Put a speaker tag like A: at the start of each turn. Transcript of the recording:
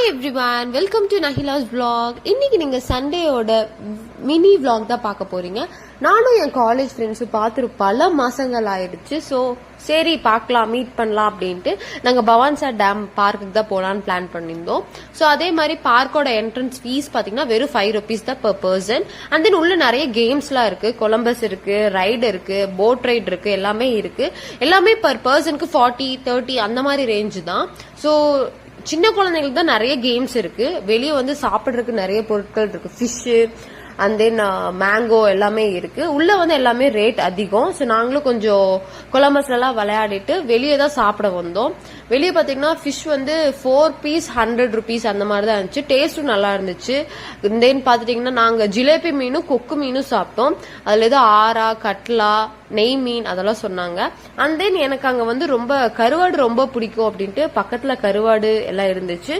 A: Hi everyone, welcome to Nahila's vlog. இன்னைக்கு நீங்க சண்டேயோட mini vlog தான் பார்க்க போறீங்க. நானும் என் காலேஜ் ஃப்ரெண்ட்ஸும் பார்த்துரு பல மாசங்கள் ஆயிடுச்சு. ஸோ சரி பார்க்கலாம், மீட் பண்ணலாம் அப்படின்ட்டு நாங்கள் பவான்சார் டேம் பார்க்குக்கு தான் போகலான்னு பிளான் பண்ணியிருந்தோம். ஸோ அதே மாதிரி பார்க்கோட என்ட்ரன்ஸ் ஃபீஸ் பார்த்தீங்கன்னா வெறும் ₹5 தான் per person. அண்ட் தென் உள்ள நிறைய கேம்ஸ்லாம் இருக்கு. கொலம்பஸ் இருக்கு, ரைடு இருக்கு, போட் ரைடு இருக்கு, எல்லாமே இருக்கு. எல்லாமே per personக்கு 40, 30 அந்த மாதிரி ரேஞ்சு தான். ஸோ சின்ன குழந்தைங்களுக்கு தான் நிறைய கேம்ஸ் இருக்கு. வெளியே வந்து சாப்பிட்றதுக்கு நிறைய பொருட்கள் இருக்கு. ஃபிஷ்ஷு அண்ட் தென் மேங்கோ எல்லாமே இருக்கு. உள்ள வந்து எல்லாமே ரேட் அதிகம். ஸோ நாங்களும் கொஞ்சம் கொலம்பஸ்ல எல்லாம் விளையாடிட்டு வெளியே தான் சாப்பிட வந்தோம். வெளியே பாத்தீங்கன்னா ஃபிஷ் வந்து 4 பீஸ் ₹100 அந்த மாதிரி தான் இருந்துச்சு. டேஸ்டும் நல்லா இருந்துச்சு. தென் பாத்துட்டீங்கன்னா நாங்க ஜிலேபி மீனும் கொக்கு மீனும் சாப்பிட்டோம். அதுல ஏதோ ஆரா, கட்லா, நெய் மீன் அதெல்லாம் சொன்னாங்க. அண்ட் தென் எனக்கு அங்க வந்து ரொம்ப கருவாடு ரொம்ப பிடிக்கும் அப்படின்ட்டு பக்கத்துல கருவாடு எல்லாம் இருந்துச்சு.